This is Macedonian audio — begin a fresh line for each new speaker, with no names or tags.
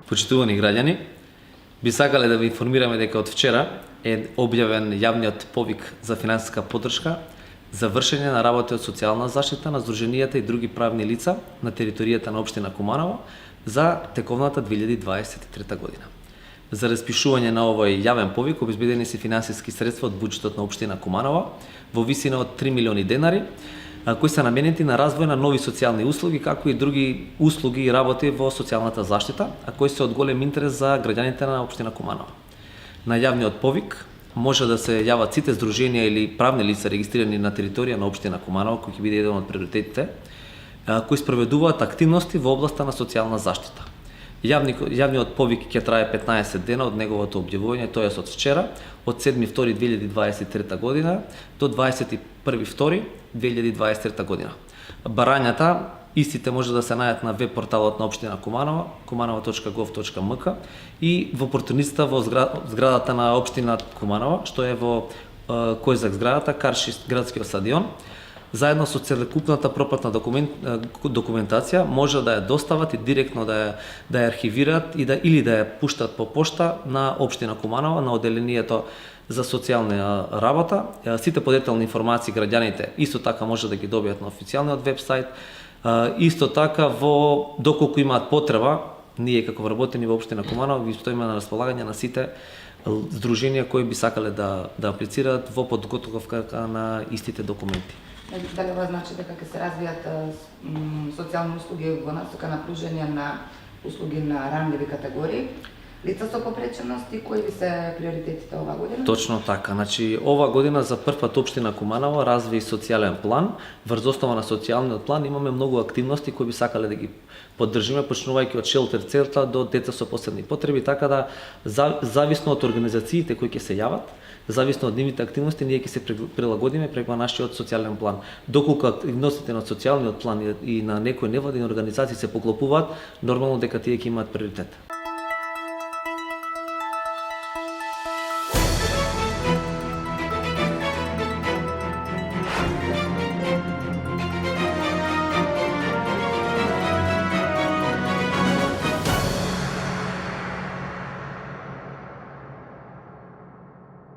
Почитувани граѓани, би сакале да ви информираме дека од вчера е објавен јавниот повик за финансиска поддршка за вршење на работи од социјална заштита на здруженијата и други правни лица на територијата на општина Куманово за тековната 2023 година. За распишување на овој јавен повик обезбедени се финансиски средства од буџетот на општина Куманово во висина од 3 милиони денари, кои се наменети на развој на нови социјални услуги, како и други услуги и работи во социјалната заштита, а кои се од голем интерес за граѓаните на општина Куманово. На јавниот повик може да се јават сите здруженија или правни лица регистрирани на територија на општина Куманово, кој ќе биде еден од приоритетите, кои спроведуваат активности во областа на социјална заштита. Јавниот повик ќе трае 15 дена од неговото објавување, тоест од вчера, од 7.2.2023 година до 21.2.2023 година. Барањата истите може да се најдат на веб порталот на општина Куманово, kumanovo.gov.mk и во опортуницата во зградата на општина Куманово, што е во Којзак зградата, Карши градскиот стадион. Заедно со целокупната пропратна документација може да ја достават и директно да ја архивираат или да ја пуштат по пошта на општина Куманово, на оделението за социјална работа. Сите подетелни информации граѓаните исто така може да ги добијат на официјалниот вебсайт. Исто така доколку имаат потреба, ние како вработени во општина Куманово ги стоиме на располагање на сите здруженија кои би сакале да аплицираат во подготовка на истите документи.
Дали ова значи дека ќе се развијат социјални услуги во насока на пружање на услуги на ранливи категории, лица со попречености, кои би се приоритетите оваа година?
Точно така. Значи, ова година за прв пат општина Куманово разви социјален план. Врз основа на социјалниот план имаме многу активности кои би сакале да ги поддржиме, почнувајќи од шелтер центар до деца со посебни потреби, така да зависно од организациите кои ќе се јават, зависно од нивните активности, ние ќе се прилагодиме преку нашиот социјален план. Доколку активностите на социјалниот план и на некои невладини организации се поклопуваат, нормално дека тие ќе имаат приоритет.